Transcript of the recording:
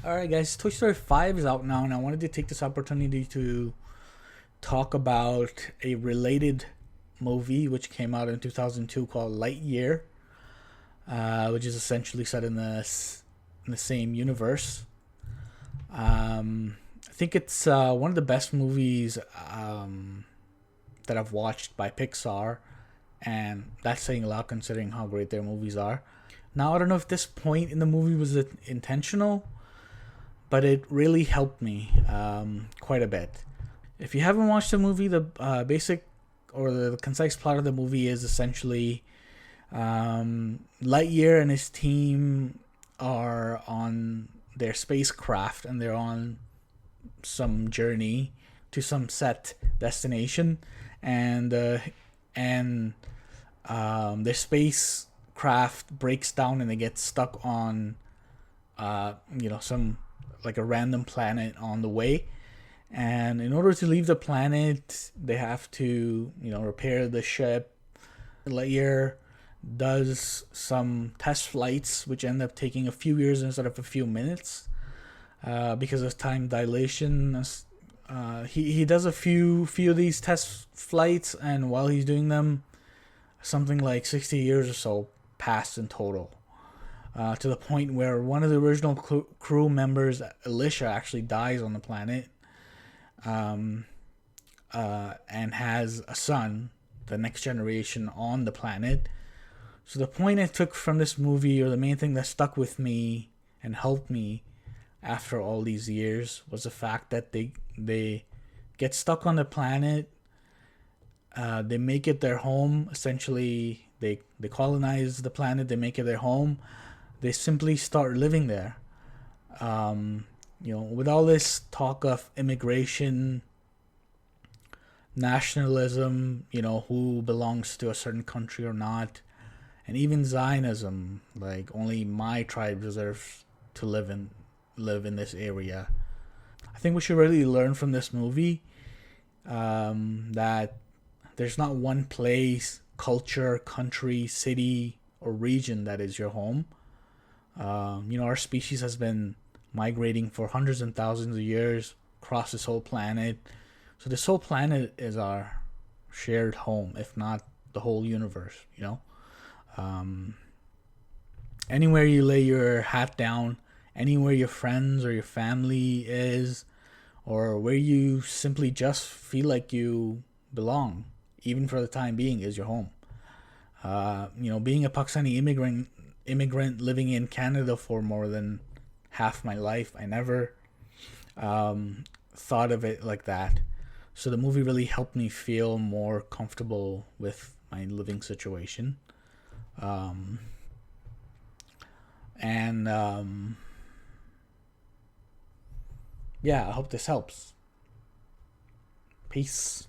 Alright, guys, Toy Story 5 is out now, and I wanted to take this opportunity to talk about a related movie which came out in 2002 called Lightyear, which is essentially set in the same universe. I think it's one of the best movies that I've watched by Pixar, and that's saying a lot considering how great their movies are. Now, I don't know if this point in the movie was intentional, but it really helped me quite a bit. If you haven't watched the movie, the basic or the concise plot of the movie is essentially Lightyear and his team are on their spacecraft and they're on some journey to some set destination, and their spacecraft breaks down and they get stuck on some like a random planet on the way. And in order to leave the planet, they have to repair the ship. Lightyear does some test flights, which end up taking a few years instead of a few minutes, because of time dilation. He does a few of these test flights, and while he's doing them, something like 60 years or so passed in total. To the point where one of the original crew members, Alicia, actually dies on the planet, and has a son, the next generation, on the planet. So the point I took from this movie, or the main thing that stuck with me and helped me after all these years, was the fact that they get stuck on the planet. They make it their home. Essentially, they colonize the planet. They make it their home. They simply start living there. With all this talk of immigration, nationalism, who belongs to a certain country or not, and even Zionism, like only my tribe deserves to live in this area. I think we should really learn from this movie that there's not one place, culture, country, city, or region that is your home. Our species has been migrating for hundreds and thousands of years across this whole planet. So this whole planet is our shared home, if not the whole universe, Anywhere you lay your hat down, anywhere your friends or your family is, or where you simply just feel like you belong, even for the time being, is your home. Being a Pakistani immigrant living in Canada for more than half my life, I never thought of it like that. So the movie really helped me feel more comfortable with my living situation. Yeah, I hope this helps. Peace.